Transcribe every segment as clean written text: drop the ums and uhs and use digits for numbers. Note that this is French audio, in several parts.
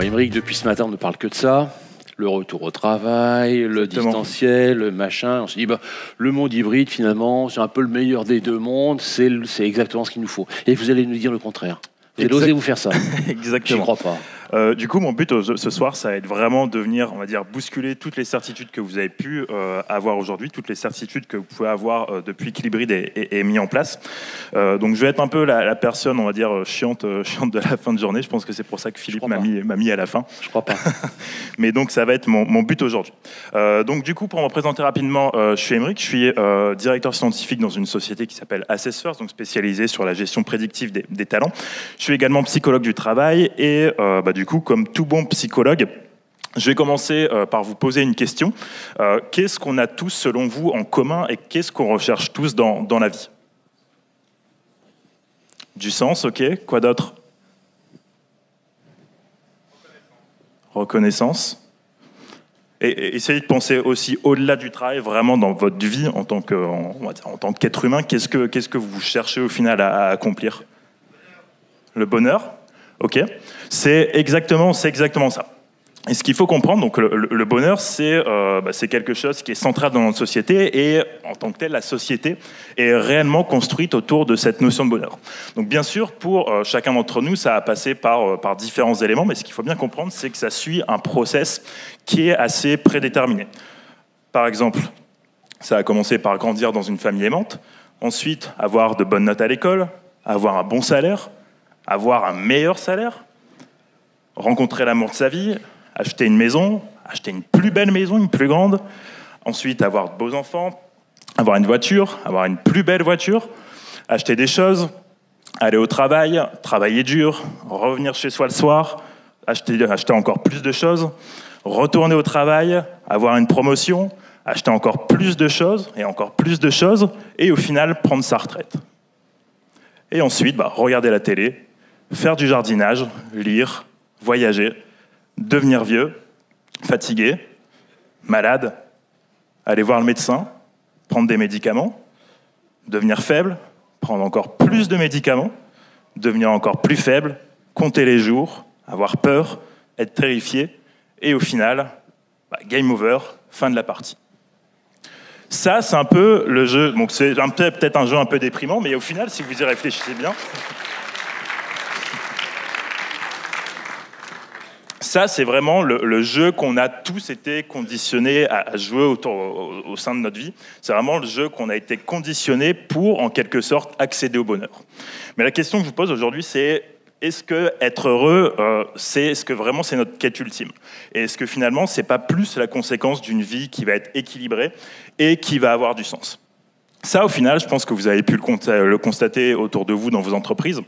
Bon, Aymeric, depuis ce matin, on ne parle que de ça. Le retour au travail, le distanciel, le machin. On se dit, le monde hybride, finalement, c'est un peu le meilleur des deux mondes. C'est exactement ce qu'il nous faut. Et vous allez nous dire le contraire. Vous allez oser vous faire ça. Exactement. J'y crois pas. Du coup, mon but ce soir, ça va être vraiment de venir, on va dire, bousculer toutes les certitudes que vous avez pu avoir aujourd'hui, toutes les certitudes que vous pouvez avoir depuis que l'hybride est mis en place. Donc, je vais être un peu la personne, on va dire, chiante de la fin de journée. Je pense que c'est pour ça que Philippe m'a mis à la fin. Je crois pas. Mais donc, ça va être mon but aujourd'hui. Donc, du coup, pour me présenter rapidement, je suis Aymeric, je suis directeur scientifique dans une société qui s'appelle Assessfirst, donc spécialisée sur la gestion prédictive des talents. Je suis également psychologue du travail et du coup, comme tout bon psychologue, je vais commencer par vous poser une question. Qu'est-ce qu'on a tous, selon vous, en commun et qu'est-ce qu'on recherche tous dans la vie? Du sens, ok. Quoi d'autre? Reconnaissance. Et essayez de penser aussi au-delà du travail, vraiment dans votre vie en tant qu'être humain. Qu'est-ce que vous cherchez au final à accomplir? Le bonheur. Ok, c'est exactement ça. Et ce qu'il faut comprendre, donc le bonheur, c'est quelque chose qui est central dans notre société et en tant que tel, la société est réellement construite autour de cette notion de bonheur. Donc bien sûr, pour chacun d'entre nous, ça a passé par différents éléments, mais ce qu'il faut bien comprendre, c'est que ça suit un process qui est assez prédéterminé. Par exemple, ça a commencé par grandir dans une famille aimante, ensuite avoir de bonnes notes à l'école, avoir un bon salaire, avoir un meilleur salaire, rencontrer l'amour de sa vie, acheter une maison, acheter une plus belle maison, une plus grande, ensuite avoir de beaux enfants, avoir une voiture, avoir une plus belle voiture, acheter des choses, aller au travail, travailler dur, revenir chez soi le soir, acheter encore plus de choses, retourner au travail, avoir une promotion, acheter encore plus de choses, et au final prendre sa retraite. Et ensuite, regarder la télé, faire du jardinage, lire, voyager, devenir vieux, fatigué, malade, aller voir le médecin, prendre des médicaments, devenir faible, prendre encore plus de médicaments, devenir encore plus faible, compter les jours, avoir peur, être terrifié, et au final, game over, fin de la partie. Ça, c'est un peu le jeu. Donc, c'est peut-être un jeu un peu déprimant, mais au final, si vous y réfléchissez bien, ça, c'est vraiment le jeu qu'on a tous été conditionnés à jouer au sein de notre vie. C'est vraiment le jeu qu'on a été conditionné pour, en quelque sorte, accéder au bonheur. Mais la question que je vous pose aujourd'hui, c'est est-ce que être heureux, est-ce que vraiment c'est notre quête ultime? Et est-ce que finalement, c'est pas plus la conséquence d'une vie qui va être équilibrée et qui va avoir du sens? Ça, au final, je pense que vous avez pu le constater autour de vous dans vos entreprises.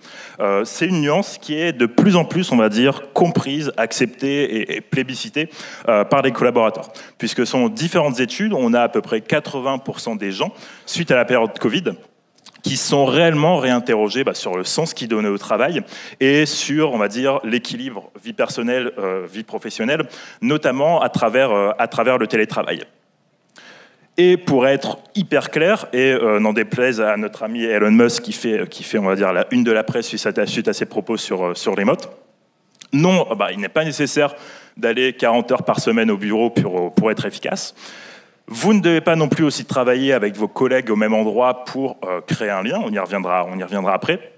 C'est une nuance qui est de plus en plus, on va dire, comprise, acceptée et plébiscitée par les collaborateurs. Puisque selon différentes études, on a à peu près 80% des gens, suite à la période Covid, qui sont réellement réinterrogés sur le sens qu'ils donnaient au travail et sur, on va dire, l'équilibre vie personnelle, vie professionnelle, notamment à travers le télétravail. Et pour être hyper clair, et n'en déplaise à notre ami Elon Musk qui fait on va dire, la une de la presse suite à ses propos sur Remote, non, il n'est pas nécessaire d'aller 40 heures par semaine au bureau pour être efficace. Vous ne devez pas non plus aussi travailler avec vos collègues au même endroit pour créer un lien, on y reviendra après.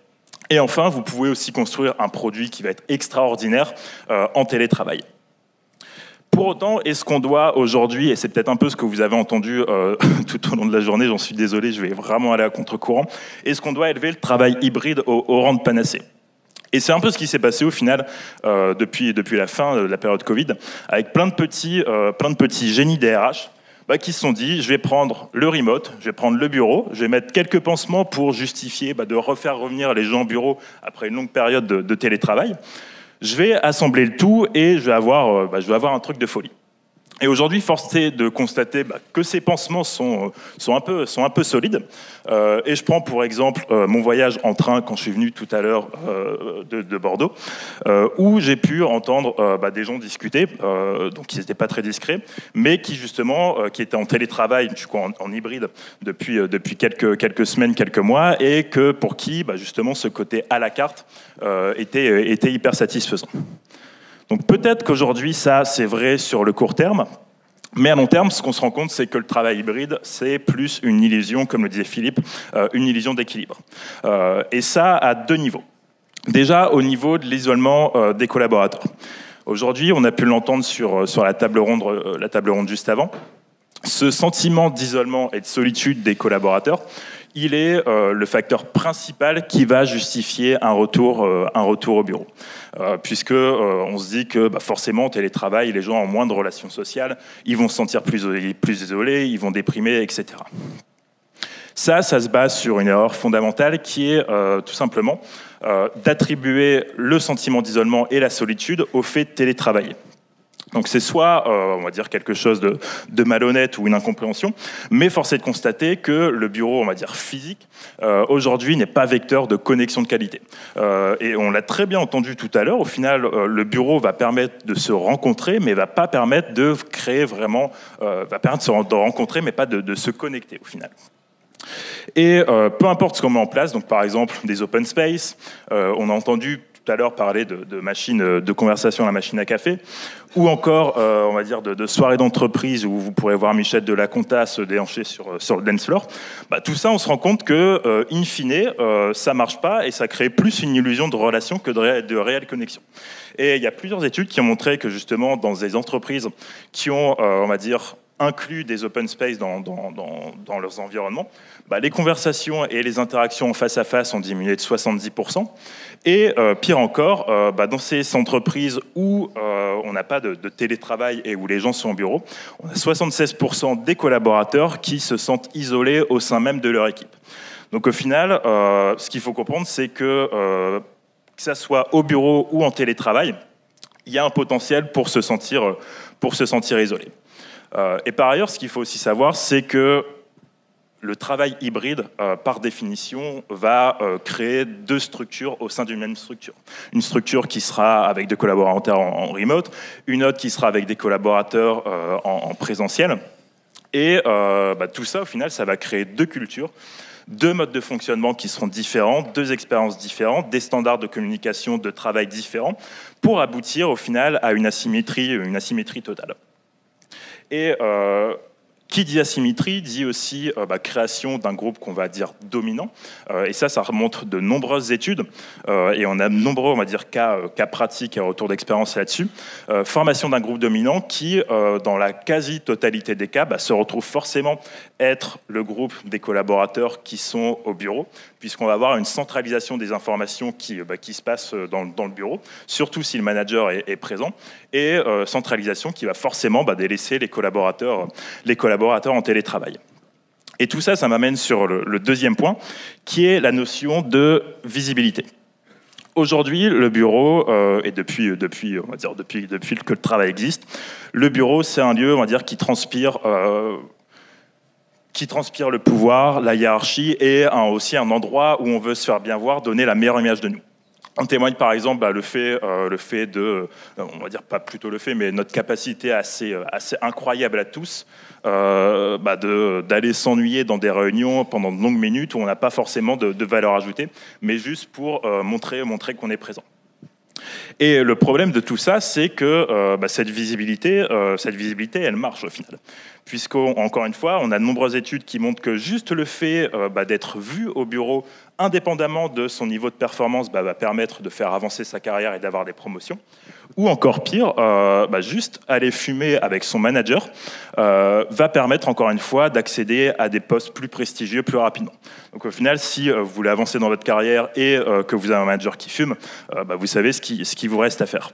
Et enfin, vous pouvez aussi construire un produit qui va être extraordinaire en télétravail. Pour autant, est-ce qu'on doit aujourd'hui, et c'est peut-être un peu ce que vous avez entendu tout au long de la journée, j'en suis désolé, je vais vraiment aller à contre-courant, est-ce qu'on doit élever le travail hybride au rang de panacée? Et c'est un peu ce qui s'est passé au final depuis la fin de la période Covid, avec plein de petits génies DRH qui se sont dit, je vais prendre le remote, je vais prendre le bureau, je vais mettre quelques pansements pour justifier de refaire revenir les gens au bureau après une longue période de télétravail. Je vais assembler le tout et je vais avoir un truc de folie. Et aujourd'hui, force est de constater que ces pansements sont un peu solides. Et je prends pour exemple mon voyage en train quand je suis venu tout à l'heure de Bordeaux, où j'ai pu entendre des gens discuter, donc ils n'étaient pas très discrets, mais qui justement qui étaient en télétravail, du coup en hybride depuis quelques semaines, quelques mois, et que pour qui justement ce côté à la carte était hyper satisfaisant. Donc peut-être qu'aujourd'hui, ça, c'est vrai sur le court terme, mais à long terme, ce qu'on se rend compte, c'est que le travail hybride, c'est plus une illusion, comme le disait Philippe, une illusion d'équilibre. Et ça à 2 niveaux. Déjà, au niveau de l'isolement des collaborateurs. Aujourd'hui, on a pu l'entendre sur la table ronde juste avant. Ce sentiment d'isolement et de solitude des collaborateurs, il est le facteur principal qui va justifier un retour au bureau. Puisque on se dit que forcément, télétravail, les gens ont moins de relations sociales, ils vont se sentir plus isolés, ils vont déprimer, etc. Ça se base sur une erreur fondamentale qui est tout simplement d'attribuer le sentiment d'isolement et la solitude au fait de télétravailler. Donc c'est soit, on va dire, quelque chose de malhonnête ou une incompréhension, mais force est de constater que le bureau, on va dire, physique, aujourd'hui n'est pas vecteur de connexion de qualité. Et on l'a très bien entendu tout à l'heure, au final, le bureau va permettre de se rencontrer, mais va pas permettre de créer vraiment, va permettre de rencontrer, mais pas de se connecter au final. Et peu importe ce qu'on met en place, donc par exemple des open space, on a entendu tout à l'heure parler de machines de conversation à la machine à café, ou encore, on va dire, de soirées d'entreprise où vous pourrez voir Michel de la Conta se déhancher sur le dance floor. Tout ça, on se rend compte que, in fine, ça marche pas et ça crée plus une illusion de relation que de réelle connexion. Et il y a plusieurs études qui ont montré que justement, dans des entreprises qui ont, on va dire, inclus des open space dans leurs environnements, les conversations et les interactions en face à face ont diminué de 70%. Et pire encore, dans ces entreprises où on n'a pas de télétravail et où les gens sont au bureau, on a 76% des collaborateurs qui se sentent isolés au sein même de leur équipe. Donc au final, ce qu'il faut comprendre, c'est que ça soit au bureau ou en télétravail, il y a un potentiel pour se sentir isolé. Et par ailleurs, ce qu'il faut aussi savoir, c'est que le travail hybride, par définition, va créer 2 structures au sein d'une même structure. Une structure qui sera avec des collaborateurs en remote, une autre qui sera avec des collaborateurs en présentiel. Et tout ça, au final, ça va créer 2 cultures, 2 modes de fonctionnement qui seront différents, 2 expériences différentes, des standards de communication, de travail différents, pour aboutir, au final, à une asymétrie totale. Et qui dit asymétrie dit aussi création d'un groupe qu'on va dire dominant. Et ça remonte de nombreuses études. Et on a de nombreux, on va dire, cas pratiques et retours d'expérience là-dessus. Formation d'un groupe dominant qui, dans la quasi-totalité des cas, se retrouve forcément être le groupe des collaborateurs qui sont au bureau, puisqu'on va avoir une centralisation des informations qui se passe dans le bureau, surtout si le manager est présent, et centralisation qui va forcément délaisser les collaborateurs en télétravail. Et tout ça, ça m'amène sur le deuxième point, qui est la notion de visibilité. Aujourd'hui, le bureau, et depuis que le travail existe, le bureau, c'est un lieu, on va dire, qui transpire le pouvoir, la hiérarchie, et aussi un endroit où on veut se faire bien voir, donner la meilleure image de nous. On témoigne par exemple le fait de, on va dire pas plutôt le fait, mais notre capacité assez incroyable à tous d'aller s'ennuyer dans des réunions pendant de longues minutes où on n'a pas forcément de valeur ajoutée, mais juste pour montrer qu'on est présent. Et le problème de tout ça, c'est que cette visibilité, elle marche au final. Puisqu'encore une fois, on a de nombreuses études qui montrent que juste le fait d'être vu au bureau, indépendamment de son niveau de performance, va permettre de faire avancer sa carrière et d'avoir des promotions. Ou encore pire, juste aller fumer avec son manager va permettre, encore une fois, d'accéder à des postes plus prestigieux plus rapidement. Donc au final, si vous voulez avancer dans votre carrière et que vous avez un manager qui fume, vous savez ce qui vous reste à faire.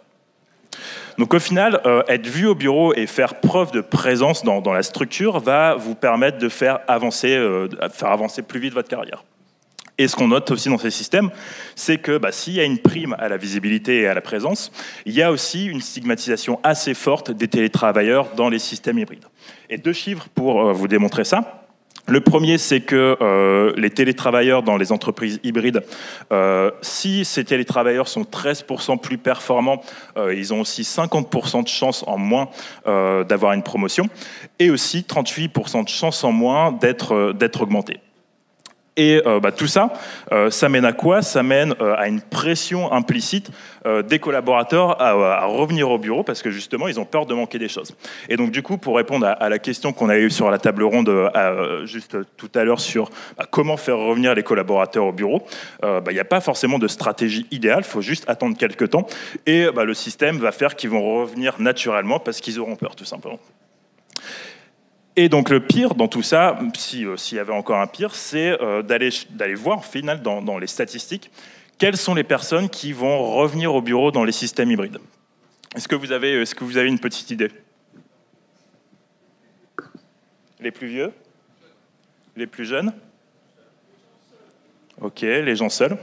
Donc au final, être vu au bureau et faire preuve de présence dans la structure va vous permettre de faire avancer plus vite votre carrière. Et ce qu'on note aussi dans ces systèmes, c'est que s'il y a une prime à la visibilité et à la présence, il y a aussi une stigmatisation assez forte des télétravailleurs dans les systèmes hybrides. Et 2 chiffres pour vous démontrer ça. Le premier, c'est que les télétravailleurs dans les entreprises hybrides, si ces télétravailleurs sont 13% plus performants, ils ont aussi 50% de chances en moins d'avoir une promotion et aussi 38% de chances en moins d'être augmentés. Et tout ça, ça mène à quoi? Ça mène à une pression implicite des collaborateurs à revenir au bureau parce que justement, ils ont peur de manquer des choses. Et donc du coup, pour répondre à la question qu'on a eue sur la table ronde juste tout à l'heure sur comment faire revenir les collaborateurs au bureau, il n'y a pas forcément de stratégie idéale, il faut juste attendre quelques temps. Et le système va faire qu'ils vont revenir naturellement parce qu'ils auront peur, tout simplement. Et donc le pire dans tout ça, s'il y avait encore un pire, c'est d'aller voir au final dans les statistiques quelles sont les personnes qui vont revenir au bureau dans les systèmes hybrides. Est-ce que vous avez une petite idée? Les plus vieux? Les plus jeunes? Ok, les gens seuls.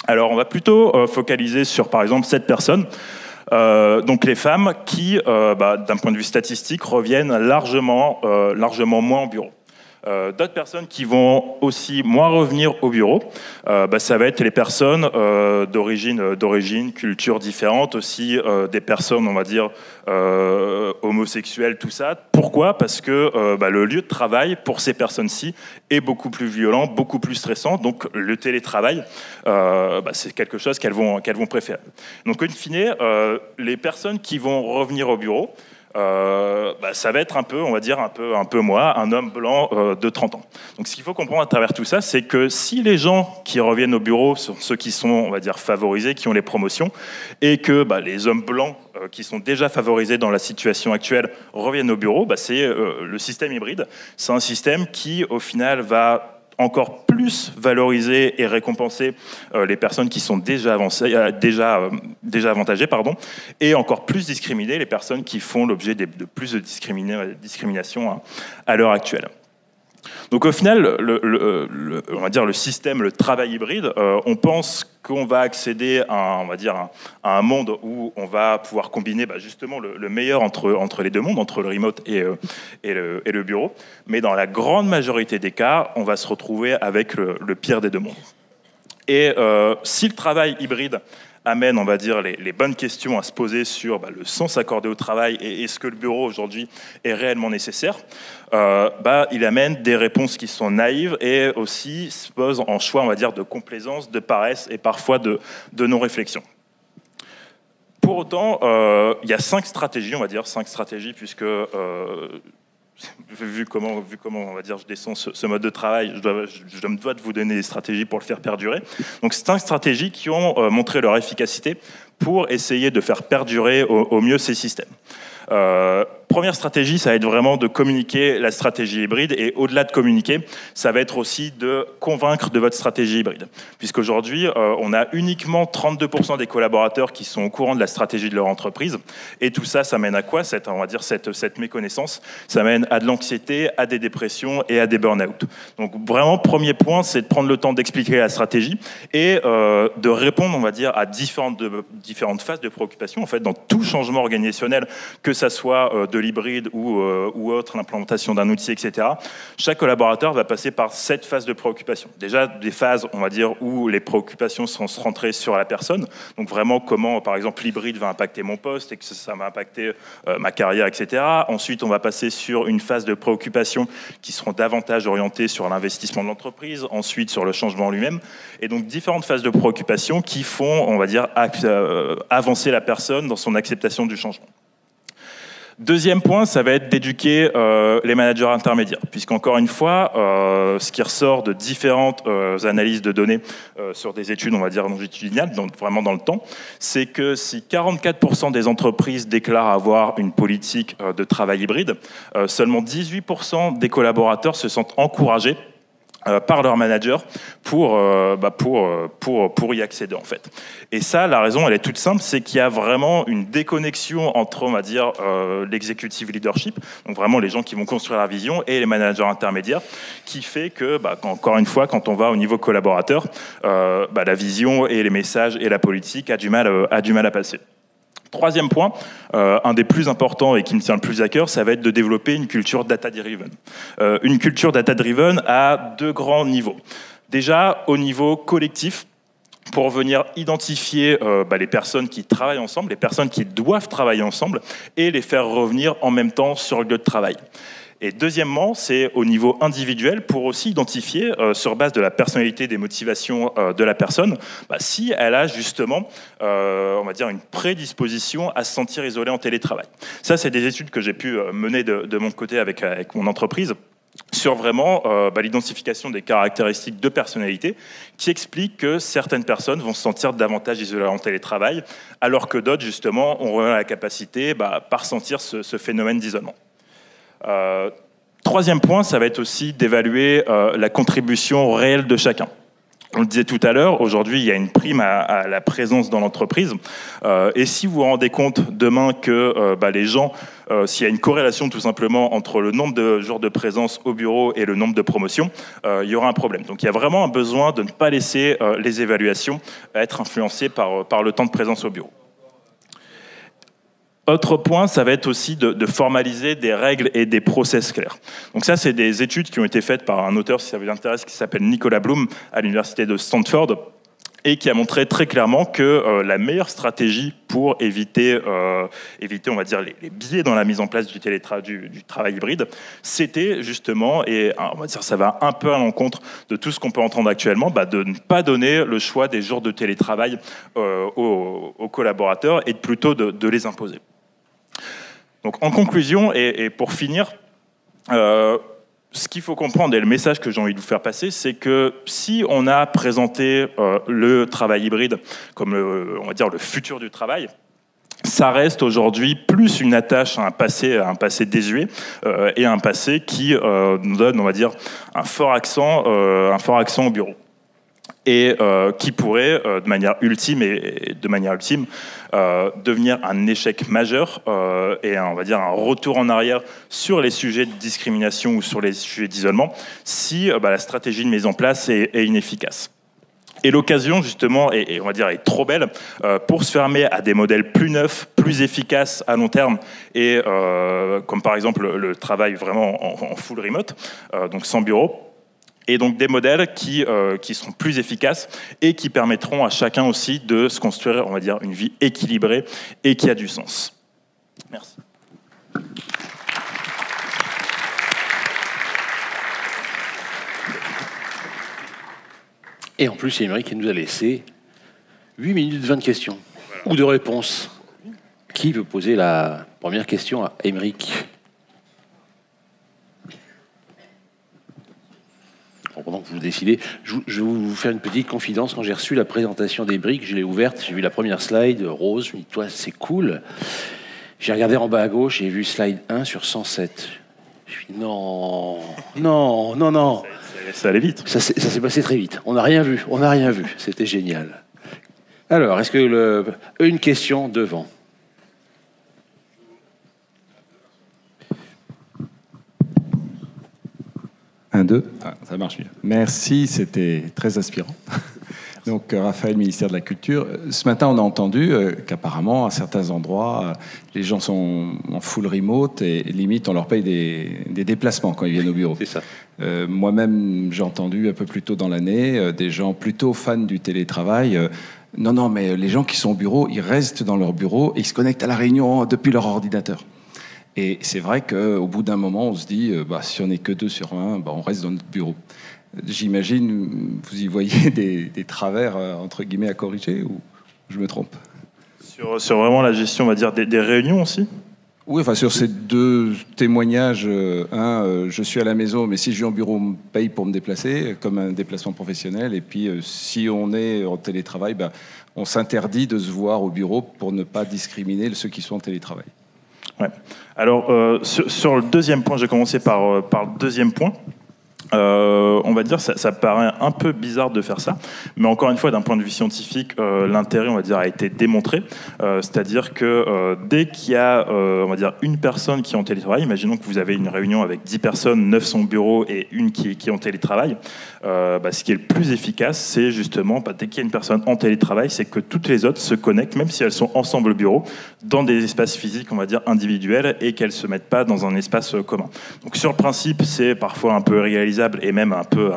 Alors on va plutôt focaliser sur par exemple cette personne. Donc les femmes qui, d'un point de vue statistique, reviennent largement moins au bureau. D'autres personnes qui vont aussi moins revenir au bureau, ça va être les personnes d'origine, culture différente, aussi des personnes, on va dire, homosexuelles, tout ça. Pourquoi? Parce que le lieu de travail, pour ces personnes-ci, est beaucoup plus violent, beaucoup plus stressant. Donc le télétravail, c'est quelque chose qu'elles vont préférer. Donc in fine, les personnes qui vont revenir au bureau, ça va être un peu moi, un homme blanc de 30 ans. Donc ce qu'il faut comprendre à travers tout ça, c'est que si les gens qui reviennent au bureau sont ceux qui sont, on va dire, favorisés, qui ont les promotions, et que les hommes blancs qui sont déjà favorisés dans la situation actuelle reviennent au bureau, c'est le système hybride. C'est un système qui, au final, va encore plus valoriser et récompenser les personnes qui sont déjà avantagées, et encore plus discriminer les personnes qui font l'objet de plus de discrimination à l'heure actuelle. Donc au final, on va dire le système, le travail hybride, on pense qu'on va accéder à un monde où on va pouvoir combiner justement le meilleur entre les deux mondes, entre le remote et le bureau. Mais dans la grande majorité des cas, on va se retrouver avec le pire des deux mondes. Et si le travail hybride amène, on va dire, les bonnes questions à se poser sur le sens accordé au travail et est-ce que le bureau aujourd'hui est réellement nécessaire, il amène des réponses qui sont naïves et aussi se pose en choix, on va dire, de complaisance, de paresse et parfois de non-réflexion. Pour autant, il y a 5 stratégies, puisque vu comment on va dire je descends ce mode de travail, je me dois de vous donner des stratégies pour le faire perdurer. Donc c'est 5 stratégies qui ont montré leur efficacité pour essayer de faire perdurer au mieux ces systèmes. Première stratégie, ça va être vraiment de communiquer la stratégie hybride, et au-delà de communiquer, ça va être aussi de convaincre de votre stratégie hybride. Puisqu'aujourd'hui, on a uniquement 32% des collaborateurs qui sont au courant de la stratégie de leur entreprise, et tout ça, ça mène à quoi? Cette méconnaissance, ça mène à de l'anxiété, à des dépressions et à des burn-out. Donc vraiment, premier point, c'est de prendre le temps d'expliquer la stratégie et de répondre, on va dire, à différentes phases de préoccupation, en fait, dans tout changement organisationnel, que ça soit de l'hybride ou autre, l'implémentation d'un outil, etc. Chaque collaborateur va passer par 7 phases de préoccupation. Déjà, des phases, on va dire, où les préoccupations sont centrées sur la personne. Donc vraiment, comment, par exemple, l'hybride va impacter mon poste et que ça va impacter ma carrière, etc. Ensuite, on va passer sur une phase de préoccupation qui seront davantage orientées sur l'investissement de l'entreprise, ensuite sur le changement lui-même. Et donc, différentes phases de préoccupation qui font, on va dire, avancer la personne dans son acceptation du changement. Deuxième point, ça va être d'éduquer les managers intermédiaires, puisqu'encore une fois, ce qui ressort de différentes analyses de données sur des études, on va dire longitudinales, donc vraiment dans le temps, c'est que si 44% des entreprises déclarent avoir une politique de travail hybride, seulement 18% des collaborateurs se sentent encouragés par leur manager pour y accéder, en fait. Et ça, la raison, elle est toute simple, c'est qu'il y a vraiment une déconnexion entre, on va dire, l'executive leadership, donc vraiment les gens qui vont construire la vision, et les managers intermédiaires, qui fait que, encore une fois, quand on va au niveau collaborateur, la vision et les messages et la politique a du mal à passer. Troisième point, un des plus importants et qui me tient le plus à cœur, ça va être de développer une culture data-driven. Une culture data-driven à 2 grands niveaux. Déjà, au niveau collectif, pour venir identifier les personnes qui travaillent ensemble, les personnes qui doivent travailler ensemble, et les faire revenir en même temps sur le lieu de travail. Et deuxièmement, c'est au niveau individuel pour aussi identifier, sur base de la personnalité, des motivations de la personne, si elle a justement, on va dire, une prédisposition à se sentir isolée en télétravail. Ça, c'est des études que j'ai pu mener de mon côté avec mon entreprise, sur vraiment l'identification des caractéristiques de personnalité qui expliquent que certaines personnes vont se sentir davantage isolées en télétravail, alors que d'autres, justement, ont la capacité à ressentir ce phénomène d'isolement. Troisième point, ça va être aussi d'évaluer la contribution réelle de chacun. On le disait tout à l'heure, aujourd'hui, il y a une prime à la présence dans l'entreprise. Et si vous vous rendez compte demain que les gens, s'il y a une corrélation tout simplement entre le nombre de jours de présence au bureau et le nombre de promotions, il y aura un problème. Donc il y a vraiment un besoin de ne pas laisser les évaluations être influencées par le temps de présence au bureau. Autre point, ça va être aussi de formaliser des règles et des process clairs. Donc ça, c'est des études qui ont été faites par un auteur, si ça vous intéresse, qui s'appelle Nicolas Bloom, à l'université de Stanford, et qui a montré très clairement que la meilleure stratégie pour éviter on va dire, les biais dans la mise en place du travail hybride, c'était justement, et on va dire ça va un peu à l'encontre de tout ce qu'on peut entendre actuellement, de ne pas donner le choix des jours de télétravail aux collaborateurs et plutôt de les imposer. Donc en conclusion, et pour finir, ce qu'il faut comprendre et le message que j'ai envie de vous faire passer, c'est que si on a présenté le travail hybride comme on va dire le futur du travail, ça reste aujourd'hui plus une attache à un passé désuet et un passé qui nous donne, on va dire, un fort accent au bureau. Et qui pourrait, de manière ultime, devenir un échec majeur et on va dire un retour en arrière sur les sujets de discrimination ou sur les sujets d'isolement si la stratégie de mise en place est inefficace. Et l'occasion, justement, et on va dire, est trop belle pour se fermer à des modèles plus neufs, plus efficaces à long terme, et comme par exemple le travail vraiment en full remote, donc sans bureau. Et donc des modèles qui seront plus efficaces et qui permettront à chacun aussi de se construire, on va dire, une vie équilibrée et qui a du sens. Merci. Et en plus, c'est Émeric qui nous a laissé 8 minutes 20 questions, ou de réponses. Qui veut poser la première question à Émeric ? Pendant que vous décidez, je vais vous faire une petite confidence. Quand j'ai reçu la présentation des briques, je l'ai ouverte, j'ai vu la première slide rose, je me dis, toi, c'est cool. J'ai regardé en bas à gauche, j'ai vu slide 1 sur 107. Je me suis dit, non. Ça allait vite. Ça s'est passé très vite. On n'a rien vu. C'était génial. Alors, est-ce que une question devant ? Un, deux. Ah, ça marche mieux. Merci, c'était très inspirant. Donc, Raphaël, ministère de la Culture. Ce matin, on a entendu qu'apparemment, à certains endroits, les gens sont en full remote et limite, on leur paye des déplacements quand ils viennent au bureau. C'est ça. Moi-même, j'ai entendu un peu plus tôt dans l'année des gens plutôt fans du télétravail. Non, mais les gens qui sont au bureau, ils restent dans leur bureau et ils se connectent à la réunion depuis leur ordinateur. Et c'est vrai qu'au bout d'un moment, on se dit, si on n'est que 2 sur 1, on reste dans notre bureau. J'imagine, vous y voyez des travers, entre guillemets, à corriger, ou je me trompe ? Sur vraiment la gestion, on va dire, des réunions aussi ? Oui, enfin, sur ces 2 témoignages, je suis à la maison, mais si je vais en bureau, on me paye pour me déplacer, comme un déplacement professionnel. Et puis, si on est en télétravail, on s'interdit de se voir au bureau pour ne pas discriminer ceux qui sont en télétravail. Ouais. Alors, sur le deuxième point, je vais commencer par le deuxième point. On va dire, ça paraît un peu bizarre de faire ça, mais encore une fois, d'un point de vue scientifique, l'intérêt, on va dire, a été démontré. C'est-à-dire que dès qu'il y a, on va dire, une personne qui est en télétravail, imaginons que vous avez une réunion avec 10 personnes, 9 sont au bureau et une qui est en télétravail, ce qui est le plus efficace, c'est justement, dès qu'il y a une personne en télétravail, c'est que toutes les autres se connectent, même si elles sont ensemble au bureau, dans des espaces physiques, on va dire, individuels, et qu'elles ne se mettent pas dans un espace commun. Donc sur le principe, c'est parfois un peu irréalisable inutilisable et même un peu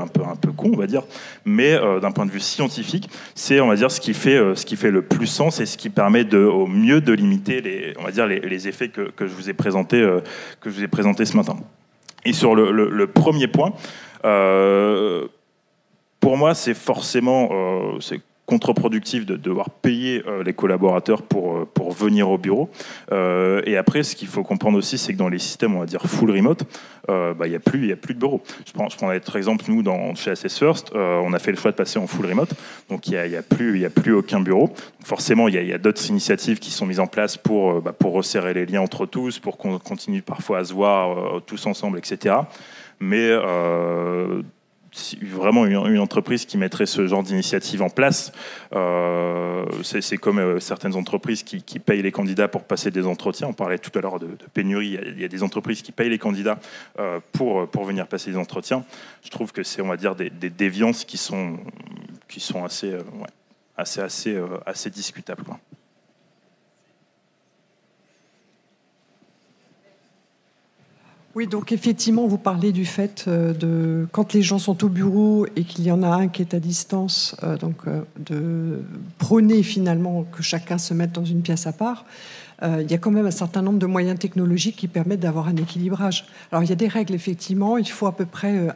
con, on va dire. Mais d'un point de vue scientifique, c'est, on va dire, ce qui fait le plus sens et ce qui permet au mieux de limiter les effets que je vous ai présentés ce matin. Et sur le premier point, pour moi, c'est forcément c'est contre-productif de devoir payer les collaborateurs pour venir au bureau. Et après, ce qu'il faut comprendre aussi, c'est que dans les systèmes, on va dire full remote, il y a plus de bureau. Je prends notre exemple, nous, chez Assess First, on a fait le choix de passer en full remote, donc il y a plus aucun bureau. Donc forcément, il y a d'autres initiatives qui sont mises en place pour resserrer les liens entre tous, pour qu'on continue parfois à se voir tous ensemble, etc. Mais si vraiment une entreprise qui mettrait ce genre d'initiative en place, c'est comme certaines entreprises qui payent les candidats pour passer des entretiens. On parlait tout à l'heure de pénurie. Il y a des entreprises qui payent les candidats pour venir passer des entretiens. Je trouve que c'est, on va dire, des déviances qui sont assez discutables, quoi. Oui, donc effectivement, vous parlez du fait de quand les gens sont au bureau et qu'il y en a un qui est à distance, de prôner finalement que chacun se mette dans une pièce à part. Il y a quand même un certain nombre de moyens technologiques qui permettent d'avoir un équilibrage. Alors il y a des règles effectivement. Il faut à peu près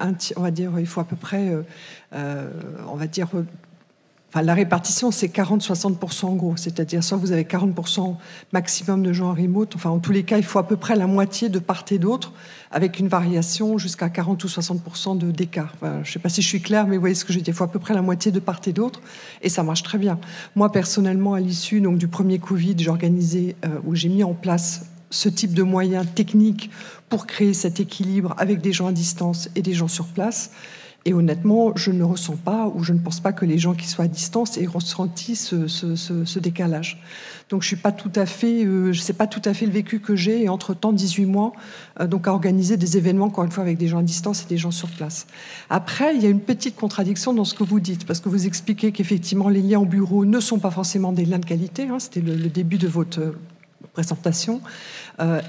la répartition, c'est 40-60% en gros. C'est-à-dire, soit vous avez 40% maximum de gens en remote. Enfin, en tous les cas, il faut à peu près la moitié de part et d'autre, avec une variation jusqu'à 40 ou 60% d'écart. Enfin, je ne sais pas si je suis claire, mais vous voyez ce que je dis. Il faut à peu près la moitié de part et d'autre, et ça marche très bien. Moi, personnellement, à l'issue du premier Covid, j'ai mis en place ce type de moyens techniques pour créer cet équilibre avec des gens à distance et des gens sur place. Et honnêtement, je ne ressens pas, ou je ne pense pas que les gens qui soient à distance aient ressenti ce décalage. Donc, c'est pas tout à fait le vécu que j'ai. Et entre-temps, 18 mois, à organiser des événements, encore une fois, avec des gens à distance et des gens sur place. Après, il y a une petite contradiction dans ce que vous dites, parce que vous expliquez qu'effectivement, les liens au bureau ne sont pas forcément des liens de qualité. C'était le début de votre présentation.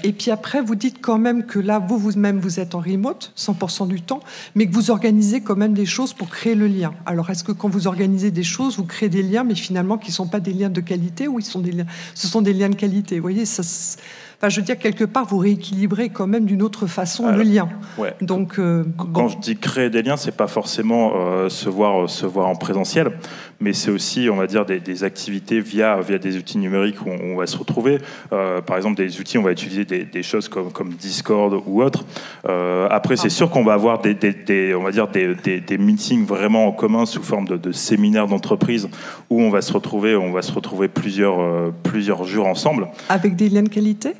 Et puis après, vous dites quand même que là, vous-même, vous êtes en remote 100% du temps, mais que vous organisez quand même des choses pour créer le lien. Alors, est-ce que quand vous organisez des choses, vous créez des liens, mais finalement, qui ne sont pas des liens de qualité, ou ce sont des liens de qualité? Vous voyez, je veux dire, quelque part, vous rééquilibrez quand même d'une autre façon le lien. Ouais. Donc, quand je dis créer des liens, c'est pas forcément se voir en présentiel, mais c'est aussi, on va dire, des activités via des outils numériques où on va se retrouver. Par exemple, des outils, on va utiliser des choses comme Discord ou autre. Après, c'est sûr qu'on va avoir des meetings vraiment en commun sous forme de séminaires d'entreprise où on va se retrouver plusieurs jours ensemble. Avec des liens de qualité ?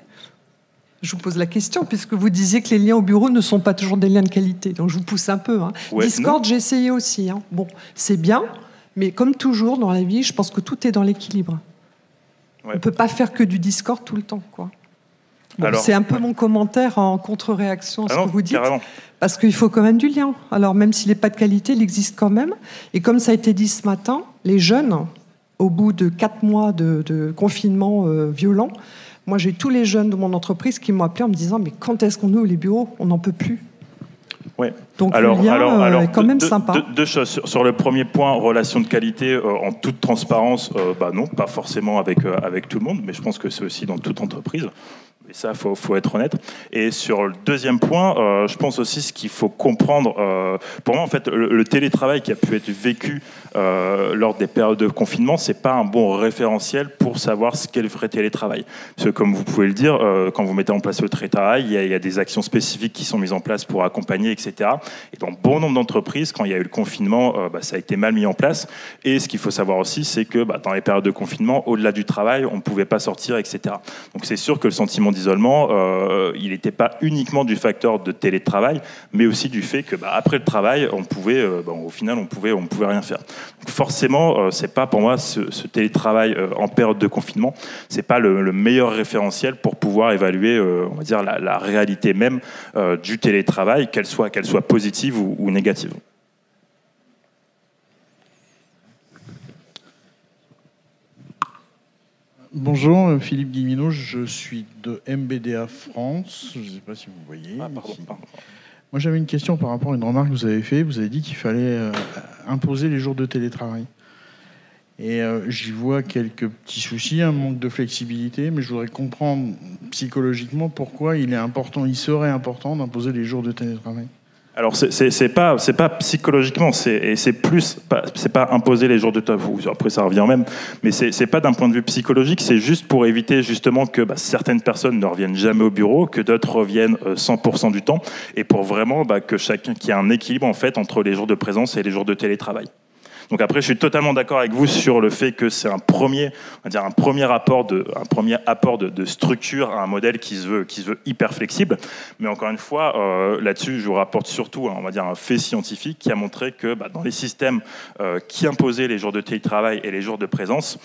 Je vous pose la question, puisque vous disiez que les liens au bureau ne sont pas toujours des liens de qualité. Donc je vous pousse un peu. Ouais, Discord, j'ai essayé aussi. Bon, c'est bien, mais comme toujours dans la vie, je pense que tout est dans l'équilibre. Ouais. On ne peut pas faire que du Discord tout le temps, quoi. Bon, c'est un peu mon commentaire en contre-réaction à ce que vous dites. Carrément. Parce qu'il faut quand même du lien. Alors même s'il n'est pas de qualité, il existe quand même. Et comme ça a été dit ce matin, les jeunes, au bout de 4 mois de confinement violent, moi, j'ai tous les jeunes de mon entreprise qui m'ont appelé en me disant « Mais quand est-ce qu'on ouvre les bureaux ? On n'en peut plus. » Ouais. Donc, le lien est quand même sympa. Deux choses. Sur le premier point, relation de qualité, en toute transparence, non, pas forcément avec tout le monde, mais je pense que c'est aussi dans toute entreprise. Et ça, faut être honnête. Et sur le deuxième point, je pense aussi ce qu'il faut comprendre. Pour moi, en fait, le télétravail qui a pu être vécu lors des périodes de confinement, c'est pas un bon référentiel pour savoir ce qu'est le vrai télétravail. Parce que, comme vous pouvez le dire, quand vous mettez en place le télétravail, il y a des actions spécifiques qui sont mises en place pour accompagner, etc. Et dans bon nombre d'entreprises, quand il y a eu le confinement, ça a été mal mis en place. Et ce qu'il faut savoir aussi, c'est que dans les périodes de confinement, au-delà du travail, on ne pouvait pas sortir, etc. Donc c'est sûr que le sentiment d'isolement, il n'était pas uniquement du facteur de télétravail, mais aussi du fait que après le travail, on pouvait, au final, on pouvait rien faire. Donc forcément, c'est pas pour moi ce télétravail en période de confinement, c'est pas le meilleur référentiel pour pouvoir évaluer, on va dire la réalité même du télétravail, qu'elle soit positive ou négative. Bonjour, Philippe Guilleminot, je suis de MBDA France, je ne sais pas si vous voyez. Moi, j'avais une question par rapport à une remarque que vous avez faite. Vous avez dit qu'il fallait imposer les jours de télétravail. Et j'y vois quelques petits soucis, un manque de flexibilité, mais je voudrais comprendre psychologiquement pourquoi il serait important d'imposer les jours de télétravail. Alors c'est pas psychologiquement, c'est pas imposer les jours de travail. Après ça revient même, mais c'est pas d'un point de vue psychologique, c'est juste pour éviter justement que certaines personnes ne reviennent jamais au bureau, que d'autres reviennent 100% du temps, et pour vraiment que chacun qu'il y ait un équilibre en fait entre les jours de présence et les jours de télétravail. Donc après, je suis totalement d'accord avec vous sur le fait que c'est un premier apport de structure à un modèle qui se veut hyper flexible. Mais encore une fois, là-dessus, je vous rapporte surtout, un fait scientifique qui a montré que dans les systèmes qui imposaient les jours de télétravail et les jours de présence,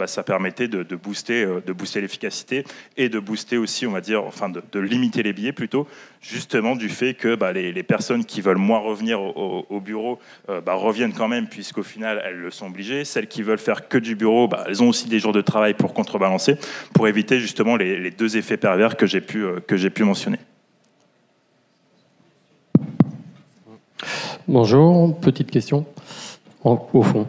ça permettait de booster l'efficacité et de booster aussi, de limiter les biais plutôt, justement du fait que les personnes qui veulent moins revenir au bureau reviennent quand même, puisqu'au final, elles le sont obligées. Celles qui veulent faire que du bureau, elles ont aussi des jours de travail pour contrebalancer, pour éviter justement les deux effets pervers que j'ai pu mentionner. Bonjour, petite question, au fond.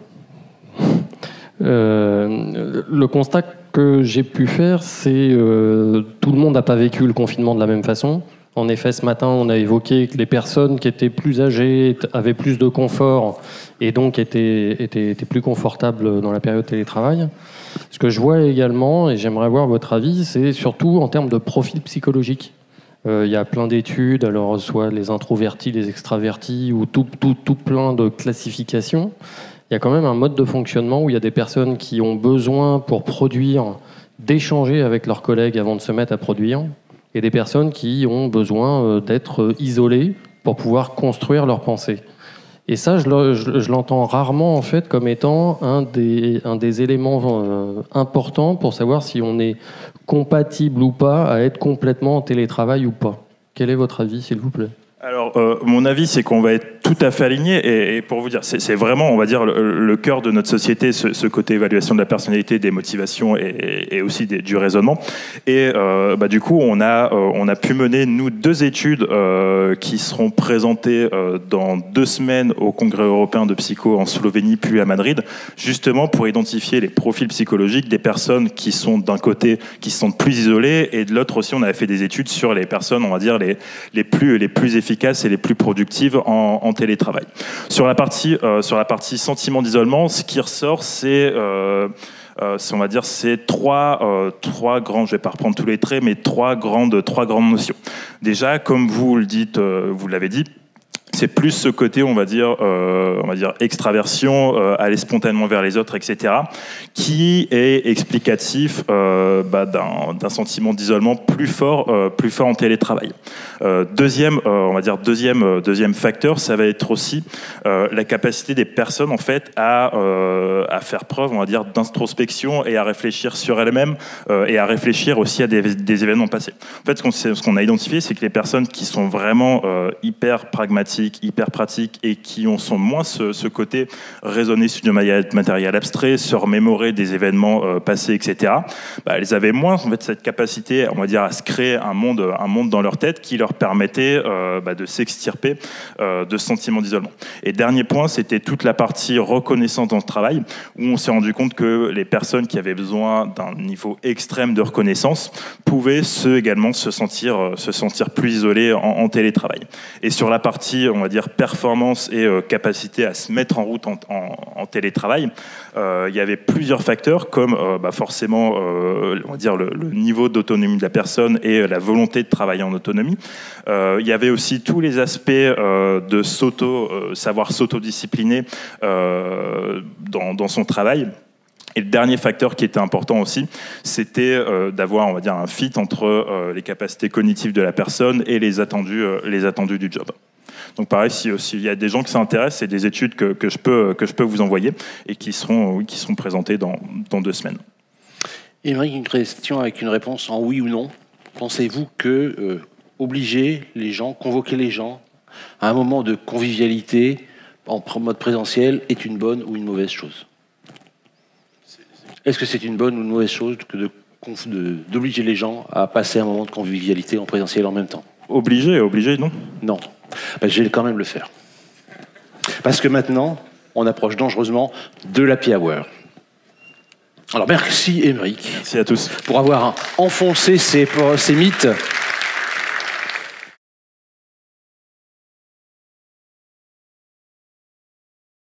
Le constat que j'ai pu faire, c'est tout le monde n'a pas vécu le confinement de la même façon. En effet, ce matin, on a évoqué que les personnes qui étaient plus âgées avaient plus de confort et donc étaient plus confortables dans la période télétravail. Ce que je vois également, et j'aimerais avoir votre avis, c'est surtout en termes de profil psychologique. Il y a plein d'études, alors soit les introvertis, les extravertis, ou tout plein de classifications. Il y a quand même un mode de fonctionnement où il y a des personnes qui ont besoin, pour produire, d'échanger avec leurs collègues avant de se mettre à produire, et des personnes qui ont besoin d'être isolées pour pouvoir construire leurs pensées. Et ça, je l'entends rarement en fait comme étant un des éléments importants pour savoir si on est compatible ou pas à être complètement en télétravail ou pas. Quel est votre avis, s'il vous plaît ? Alors, mon avis, c'est qu'on va être tout à fait aligné. Et pour vous dire, c'est vraiment, le cœur de notre société, ce côté évaluation de la personnalité, des motivations et aussi du raisonnement. Et du coup, on a pu mener, nous, 2 études qui seront présentées dans 2 semaines au Congrès européen de psycho en Slovénie, puis à Madrid, justement pour identifier les profils psychologiques des personnes qui sont d'un côté, qui se sentent plus isolées, et de l'autre aussi, on avait fait des études sur les personnes, les plus efficaces et les plus productives en télétravail. Sur la partie sentiment d'isolement, ce qui ressort, c'est trois grands, je vais pas reprendre tous les traits, mais trois grandes notions. Déjà, comme vous l'avez dit, c'est plus ce côté, on va dire extraversion, aller spontanément vers les autres, etc., qui est explicatif d'un sentiment d'isolement plus fort en télétravail. Deuxième facteur, ça va être aussi la capacité des personnes en fait à faire preuve, on va dire, d'introspection et à réfléchir sur elles-mêmes et à réfléchir aussi à des événements passés. En fait, ce qu'on a identifié, c'est que les personnes qui sont vraiment hyper pragmatiques, hyper pratiques et qui sont moins ce côté raisonner sur du matériel abstrait, se remémorer des événements passés, etc. Elles avaient moins en fait cette capacité, on va dire, à se créer un monde dans leur tête qui leur permettait de s'extirper de ce sentiment d'isolement. Et dernier point, c'était toute la partie reconnaissance dans le travail, où on s'est rendu compte que les personnes qui avaient besoin d'un niveau extrême de reconnaissance pouvaient également se sentir plus isolées en télétravail. Et sur la partie, on va dire, performance et capacité à se mettre en route en télétravail, il y avait plusieurs facteurs comme forcément on va dire le niveau d'autonomie de la personne et la volonté de travailler en autonomie. Il y avait aussi tous les aspects de savoir s'autodiscipliner dans son travail. Et le dernier facteur qui était important aussi, c'était d'avoir, on va dire, un fit entre les capacités cognitives de la personne et les attendus du job. Donc pareil, s'il y a des gens qui s'intéressent, c'est des études que je peux vous envoyer et qui seront présentées dans 2 semaines. Émeric, une question avec une réponse en oui ou non. Pensez-vous que obliger les gens, convoquer les gens à un moment de convivialité en mode présentiel est une bonne ou une mauvaise chose ? Est-ce que c'est une bonne ou une mauvaise chose que d'obliger les gens à passer un moment de convivialité en présentiel en même temps ? Obligé, non. Non. Ben, je vais quand même le faire. Parce que maintenant, on approche dangereusement de l'happy hour. Alors merci Émeric. Merci à tous. Pour avoir enfoncé ces mythes